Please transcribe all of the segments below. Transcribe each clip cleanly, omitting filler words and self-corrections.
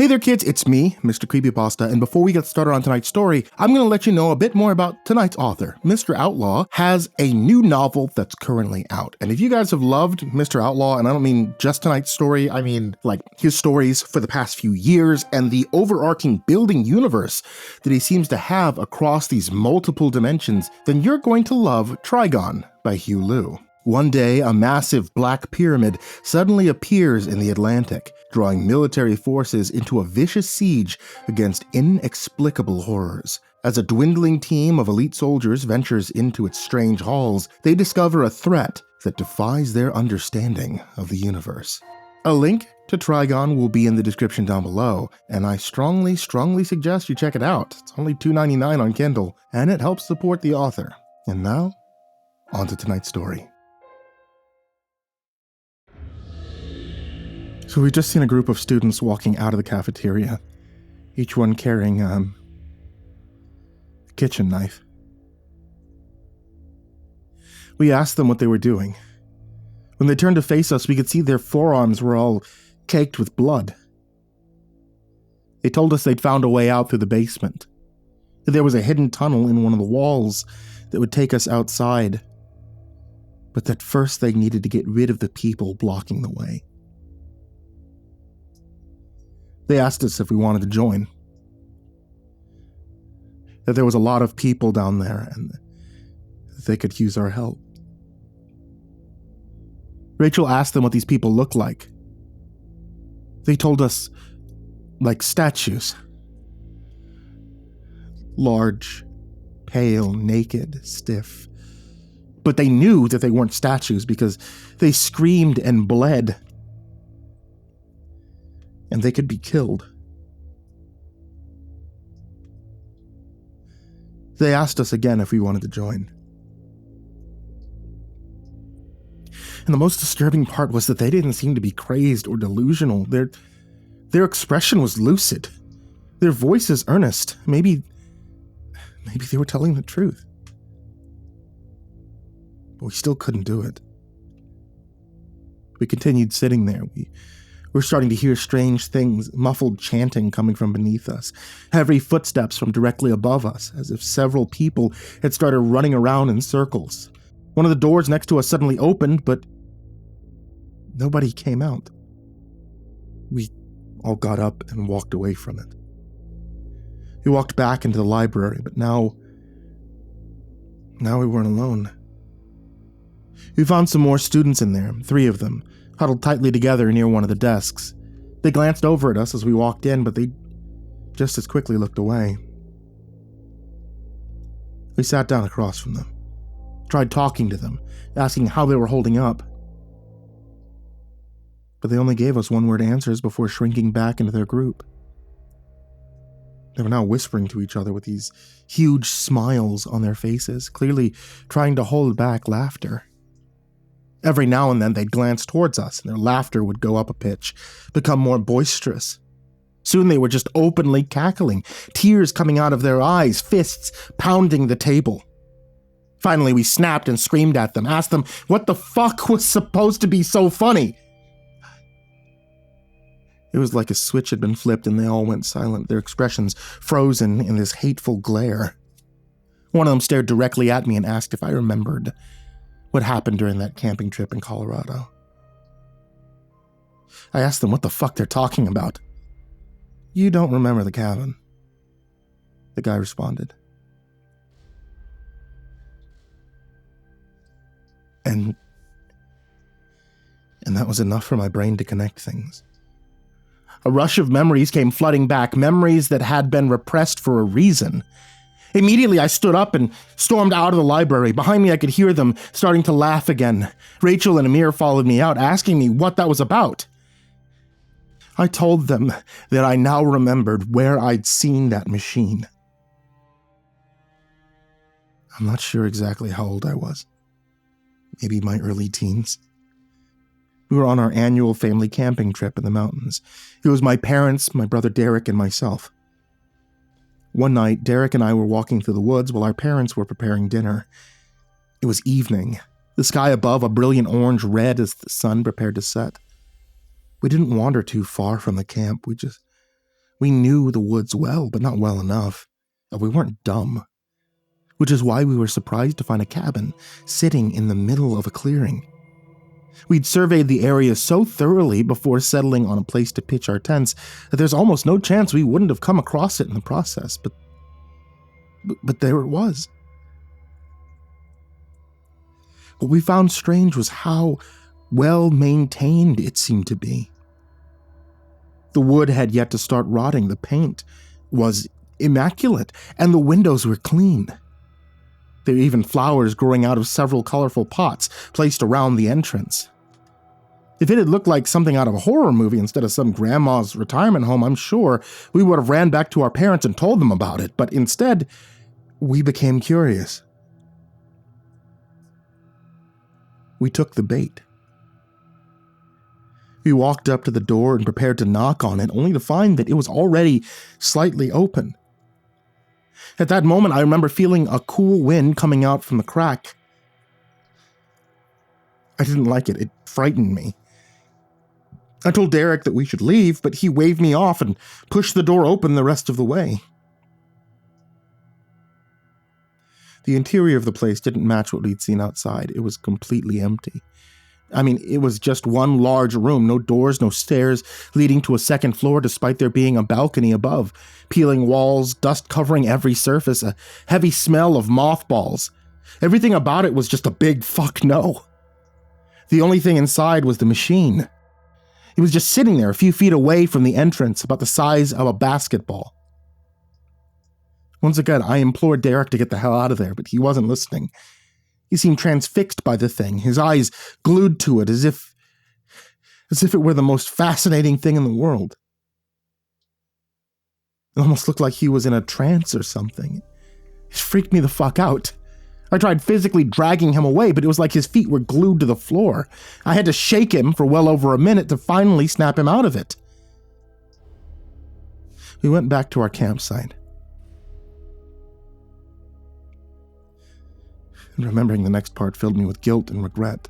Hey there kids, it's me, MrCreepyPasta, and before we get started on tonight's story, I'm going to let you know a bit more about tonight's author. Mr. Outlaw has a new novel that's currently out, and if you guys have loved Mr. Outlaw, and I don't mean just tonight's story, I mean like his stories for the past few years and the overarching building universe that he seems to have across these multiple dimensions, then you're going to love Trigon by Hugh Liu. One day, a massive black pyramid suddenly appears in the Atlantic, drawing military forces into a vicious siege against inexplicable horrors. As a dwindling team of elite soldiers ventures into its strange halls, they discover a threat that defies their understanding of the universe. A link to Trigon will be in the description down below, and I strongly suggest you check it out. It's only $2.99 on Kindle, and it helps support the author. And now, on to tonight's story. So we've just seen a group of students walking out of the cafeteria, each one carrying a kitchen knife. We asked them what they were doing. When they turned to face us, we could see their forearms were all caked with blood. They told us they'd found a way out through the basement, that there was a hidden tunnel in one of the walls that would take us outside, but that first they needed to get rid of the people blocking the way. They asked us if we wanted to join, that there was a lot of people down there and that they could use our help. Rachel asked them what these people looked like. They told us, like statues. Large, pale, naked, stiff. But they knew that they weren't statues because they screamed and bled. And they could be killed. They asked us again if we wanted to join. And the most disturbing part was that they didn't seem to be crazed or delusional. Their expression was lucid. Their voices earnest. Maybe they were telling the truth. But we still couldn't do it. We continued sitting there. We were starting to hear strange things, muffled chanting coming from beneath us, heavy footsteps from directly above us, as if several people had started running around in circles. One of the doors next to us suddenly opened, but nobody came out. We all got up and walked away from it. We walked back into the library, but now we weren't alone. We found some more students in there, 3 of them, huddled tightly together near one of the desks. They glanced over at us as we walked in, but they just as quickly looked away. We sat down across from them, tried talking to them, asking how they were holding up. But they only gave us one-word answers before shrinking back into their group. They were now whispering to each other with these huge smiles on their faces, clearly trying to hold back laughter. Every now and then they'd glance towards us, and their laughter would go up a pitch, become more boisterous. Soon they were just openly cackling, tears coming out of their eyes, fists pounding the table. Finally, we snapped and screamed at them, asked them what the fuck was supposed to be so funny. It was like a switch had been flipped and they all went silent, their expressions frozen in this hateful glare. One of them stared directly at me and asked if I remembered what happened during that camping trip in Colorado. I asked them what the fuck they're talking about. You don't remember the cabin, the guy responded. And that was enough for my brain to connect things. A rush of memories came flooding back, memories that had been repressed for a reason. Immediately, I stood up and stormed out of the library. Behind me, I could hear them starting to laugh again. Rachel and Amir followed me out, asking me what that was about. I told them that I now remembered where I'd seen that machine. I'm not sure exactly how old I was. Maybe my early teens. We were on our annual family camping trip in the mountains. It was my parents, my brother Derek, and myself. One night, Derek and I were walking through the woods while our parents were preparing dinner. It was evening, the sky above a brilliant orange-red as the sun prepared to set. We didn't wander too far from the camp. We just We knew the woods well, but not well enough. We weren't dumb. Which is why we were surprised to find a cabin sitting in the middle of a clearing. We'd surveyed the area so thoroughly before settling on a place to pitch our tents that there's almost no chance we wouldn't have come across it in the process, but there it was. What we found strange was how well maintained it seemed to be. The wood had yet to start rotting, the paint was immaculate, and the windows were clean. There were even flowers growing out of several colorful pots placed around the entrance. If it had looked like something out of a horror movie instead of some grandma's retirement home, I'm sure we would have ran back to our parents and told them about it, but instead, we became curious. We took the bait. We walked up to the door and prepared to knock on it, only to find that it was already slightly open. At that moment, I remember feeling a cool wind coming out from the crack. I didn't like it. It frightened me. I told Derek that we should leave, but he waved me off and pushed the door open the rest of the way. The interior of the place didn't match what we'd seen outside. It was completely empty. I mean, it was just one large room, no doors, no stairs leading to a second floor despite there being a balcony above, peeling walls, dust covering every surface, a heavy smell of mothballs. Everything about it was just a big fuck no. The only thing inside was the machine. It was just sitting there a few feet away from the entrance, about the size of a basketball. Once again, I implored Derek to get the hell out of there, but he wasn't listening. He seemed transfixed by the thing, his eyes glued to it as if it were the most fascinating thing in the world. It almost looked like he was in a trance or something. It freaked me the fuck out. I tried physically dragging him away, but it was like his feet were glued to the floor. I had to shake him for well over a minute to finally snap him out of it. We went back to our campsite. And remembering the next part filled me with guilt and regret.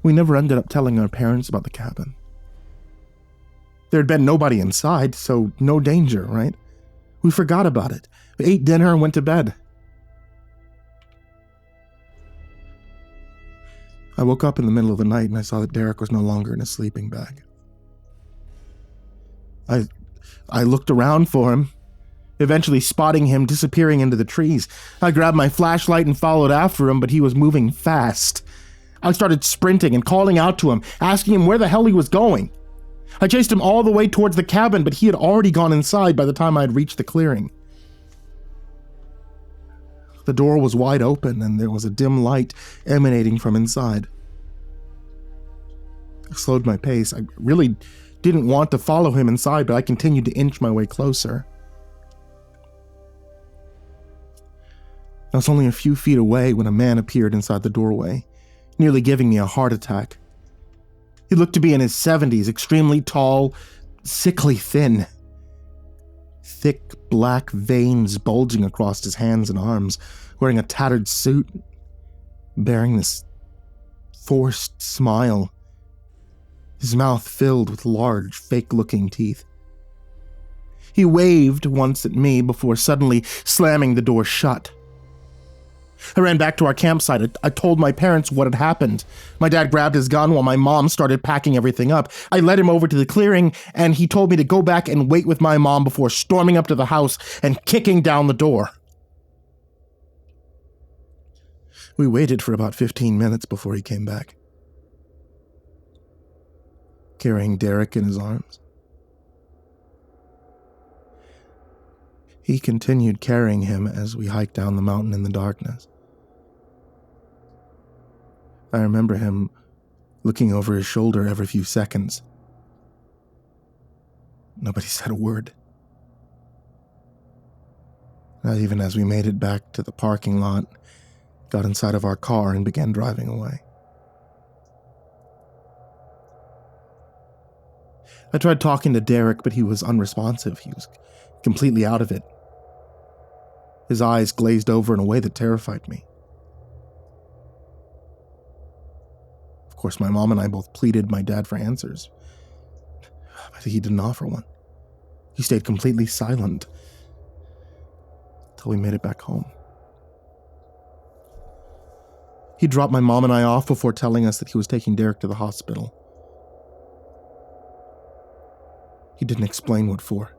We never ended up telling our parents about the cabin. There had been nobody inside, so no danger, right? We forgot about it. We ate dinner and went to bed. I woke up in the middle of the night and I saw that Derek was no longer in his sleeping bag. I looked around for him, eventually spotting him disappearing into the trees. I grabbed my flashlight and followed after him, but he was moving fast. I started sprinting and calling out to him, asking him where the hell he was going. I chased him all the way towards the cabin, but he had already gone inside by the time I had reached the clearing. The door was wide open and there was a dim light emanating from inside. I slowed my pace. I really didn't want to follow him inside, but I continued to inch my way closer. I was only a few feet away when a man appeared inside the doorway, nearly giving me a heart attack. He looked to be in his 70s, extremely tall, sickly thin. Thick black veins bulging across his hands and arms, wearing a tattered suit, bearing this forced smile, his mouth filled with large, fake-looking teeth. He waved once at me before suddenly slamming the door shut. I ran back to our campsite. I told my parents what had happened. My dad grabbed his gun while my mom started packing everything up. I led him over to the clearing, and he told me to go back and wait with my mom before storming up to the house and kicking down the door. We waited for about 15 minutes before he came back, carrying Derek in his arms. He continued carrying him as we hiked down the mountain in the darkness. I remember him looking over his shoulder every few seconds. Nobody said a word. Not even as we made it back to the parking lot, got inside of our car and began driving away. I tried talking to Derek, but he was unresponsive. He was completely out of it. His eyes glazed over in a way that terrified me. Of course, my mom and I both pleaded my dad for answers, But he didn't offer one. He stayed completely silent till we made it back home. He dropped my mom and I off before telling us that he was taking Derek to the hospital. He didn't explain what for.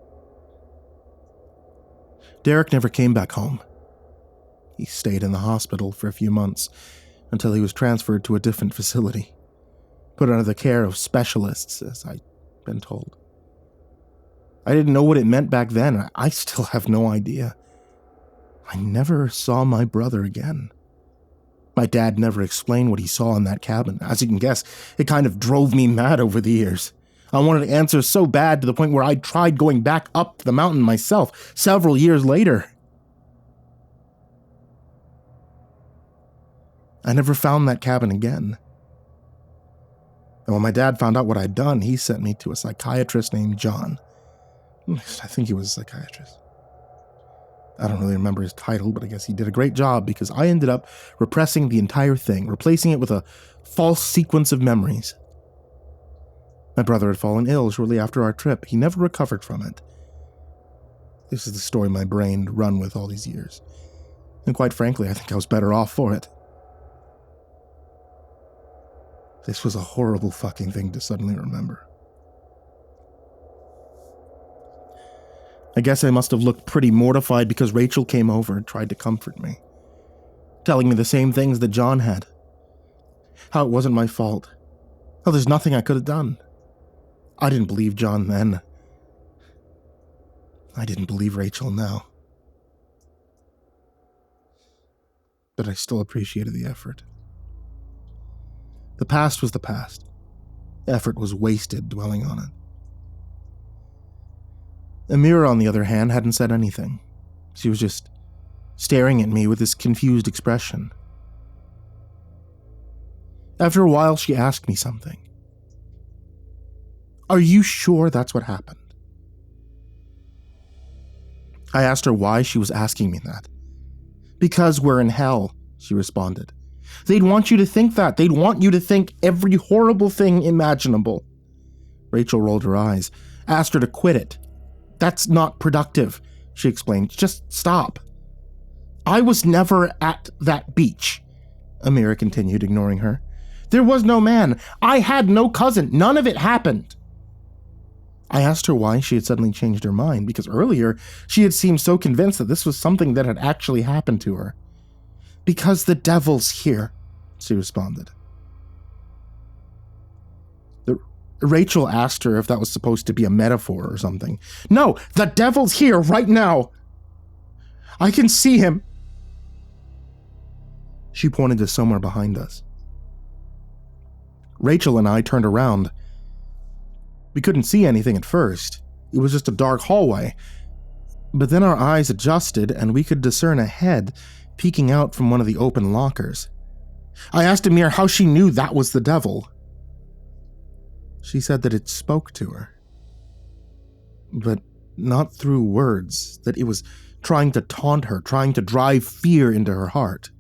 Derek never came back home. He stayed in the hospital for a few months until he was transferred to a different facility, put under the care of specialists, as I'd been told. I didn't know what it meant back then. I still have no idea. I never saw my brother again. My dad never explained what he saw in that cabin. As you can guess, it kind of drove me mad over the years. I wanted answers so bad to the point where I tried going back up the mountain myself several years later. I never found that cabin again. And when my dad found out what I'd done, he sent me to a psychiatrist named John. I think he was a psychiatrist. I don't really remember his title, but I guess he did a great job because I ended up repressing the entire thing, replacing it with a false sequence of memories. My brother had fallen ill shortly after our trip. He never recovered from it. This is the story my brain had run with all these years. And quite frankly, I think I was better off for it. This was a horrible fucking thing to suddenly remember. I guess I must have looked pretty mortified because Rachel came over and tried to comfort me, telling me the same things that John had. How it wasn't my fault. How there's nothing I could have done. I didn't believe John then. I didn't believe Rachel now. But I still appreciated the effort. The past was the past. Effort was wasted dwelling on it. Amira, on the other hand, hadn't said anything. She was just staring at me with this confused expression. After a while, she asked me something. Are you sure that's what happened? I asked her why she was asking me that. Because we're in hell, she responded. They'd want you to think that. They'd want you to think every horrible thing imaginable. Rachel rolled her eyes, asked her to quit it. That's not productive, she explained. Just stop. I was never at that beach, Amira continued, ignoring her. There was no man. I had no cousin. None of it happened. I asked her why she had suddenly changed her mind, because earlier she had seemed so convinced that this was something that had actually happened to her. Because the devil's here, she responded. Rachel asked her if that was supposed to be a metaphor or something. No, the devil's here right now. I can see him. She pointed to somewhere behind us. Rachel and I turned around. We couldn't see anything at first. It was just a dark hallway. But then our eyes adjusted and we could discern a head peeking out from one of the open lockers. I asked Amir how she knew that was the devil. She said that it spoke to her. But not through words, that it was trying to taunt her, trying to drive fear into her heart.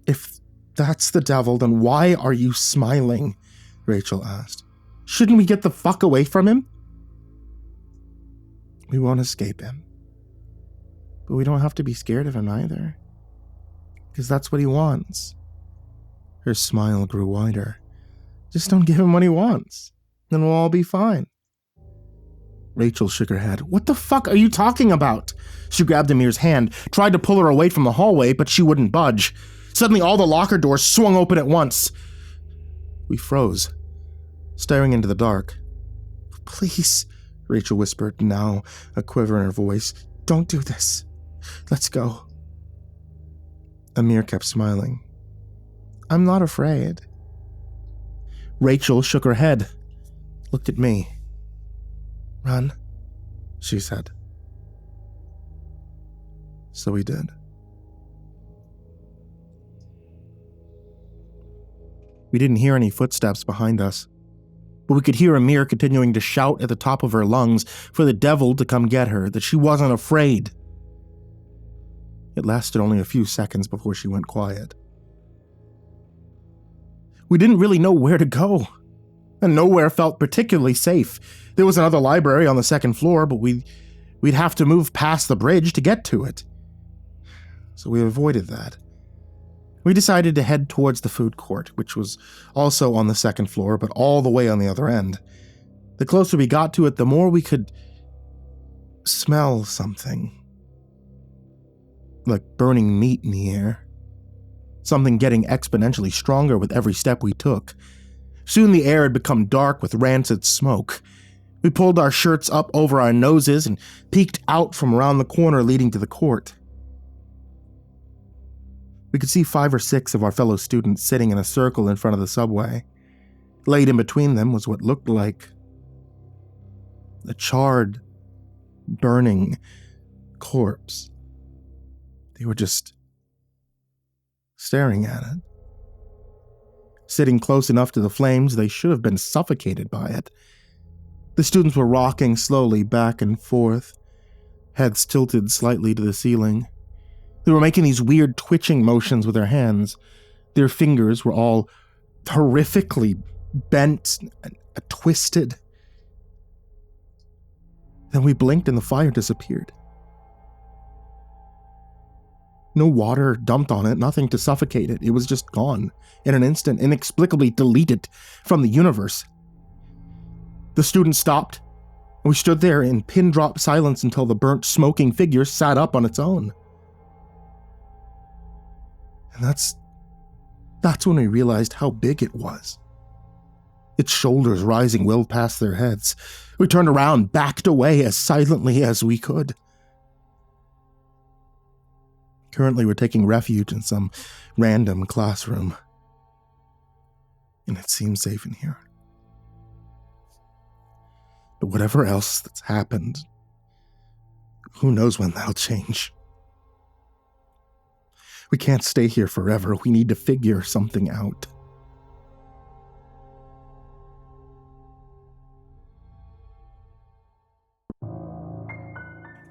If that's the devil, then why are you smiling? Rachel asked. Shouldn't we get the fuck away from him? We won't escape him. But we don't have to be scared of him either. Because that's what he wants. Her smile grew wider. Just don't give him what he wants. Then we'll all be fine. Rachel shook her head. What the fuck are you talking about? She grabbed Amir's hand, tried to pull her away from the hallway, but she wouldn't budge. Suddenly all the locker doors swung open at once. We froze, staring into the dark. Please, Rachel whispered, now a quiver in her voice. Don't do this. Let's go. Amir kept smiling. I'm not afraid. Rachel shook her head, looked at me. Run, she said. So we did. We didn't hear any footsteps behind us, but we could hear Amir continuing to shout at the top of her lungs for the devil to come get her, that she wasn't afraid. It lasted only a few seconds before she went quiet. We didn't really know where to go, and nowhere felt particularly safe. There was another library on the second floor, but we'd have to move past the bridge to get to it. So we avoided that. We decided to head towards the food court, which was also on the second floor, but all the way on the other end. The closer we got to it, the more we could smell something. Like burning meat in the air. Something getting exponentially stronger with every step we took. Soon the air had become dark with rancid smoke. We pulled our shirts up over our noses and peeked out from around the corner leading to the court. We could see 5 or 6 of our fellow students sitting in a circle in front of the subway. Laid in between them was what looked like a charred, burning corpse. They were just staring at it. Sitting close enough to the flames, they should have been suffocated by it. The students were rocking slowly back and forth, heads tilted slightly to the ceiling. They were making these weird twitching motions with their hands. Their fingers were all horrifically bent and twisted. Then we blinked and the fire disappeared. No water dumped on it, nothing to suffocate it. It was just gone in an instant, inexplicably deleted from the universe. The students stopped, and we stood there in pin-drop silence until the burnt, smoking figure sat up on its own. And that's when we realized how big it was. Its shoulders rising well past their heads. We turned around, backed away as silently as we could. Currently, we're taking refuge in some random classroom. And it seems safe in here. But whatever else that's happened, who knows when that'll change. We can't stay here forever. We need to figure something out.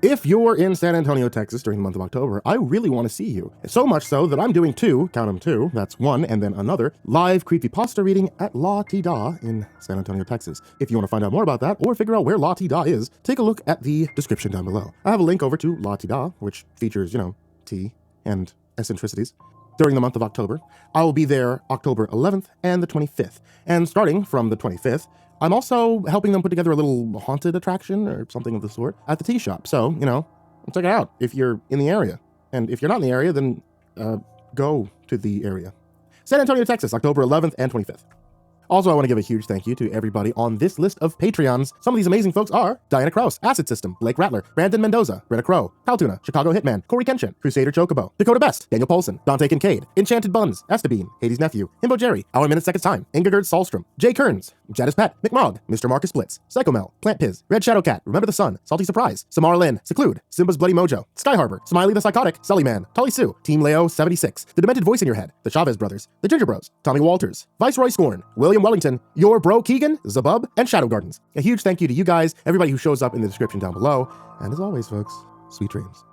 If you're in San Antonio, Texas during the month of October, I really want to see you. So much so that I'm doing 2, count them 2, that's 1 and then another, live creepypasta reading at La Ti-Da in San Antonio, Texas. If you want to find out more about that or figure out where La Ti-Da is, take a look at the description down below. I have a link over to La Ti-Da, which features, tea and eccentricities. During the month of October, I will be there October 11th and the 25th. And starting from the 25th, I'm also helping them put together a little haunted attraction or something of the sort at the tea shop. So, check it out if you're in the area. And if you're not in the area, then go to the area. San Antonio, Texas, October 11th and 25th. Also, I want to give a huge thank you to everybody on this list of Patreons. Some of these amazing folks are Diana Kraus, AcidSystem, Blake Rattler, Brandon Mendoza, Brenna, Caltuna, ChicagoHitman, CoryxKenshin, CrusaderChocobo, Dakota Best, Daniel Poulsen, Dante Kinkade, Enchanted Buns, Estebean, HIDive's nephew, himbojerry, Our Minute Seconds Time, Ingegerd Salstrom, Jay Kearns, Jadis Pet, McMog, Mr. Marcus Blitz, Psychomel, Plant Piz, Red Shadow Cat, Remember the Sun, Salty Surprise, Samara Lynn, Seclude, Simba's Bloody Mojo, Sky Harbor, Smiley the Psychotic, Sully Man, Tully Sue, Team Leo 76, The Demented Voice in Your Head, The Chavez Brothers, The Ginger Bros, Tommy Walters, Viceroy Scorn, William Wellington, Your Bro Keegan, Zabub, and Shadow Gardens. A huge thank you to you guys, everybody who shows up in the description down below, and as always, folks, sweet dreams.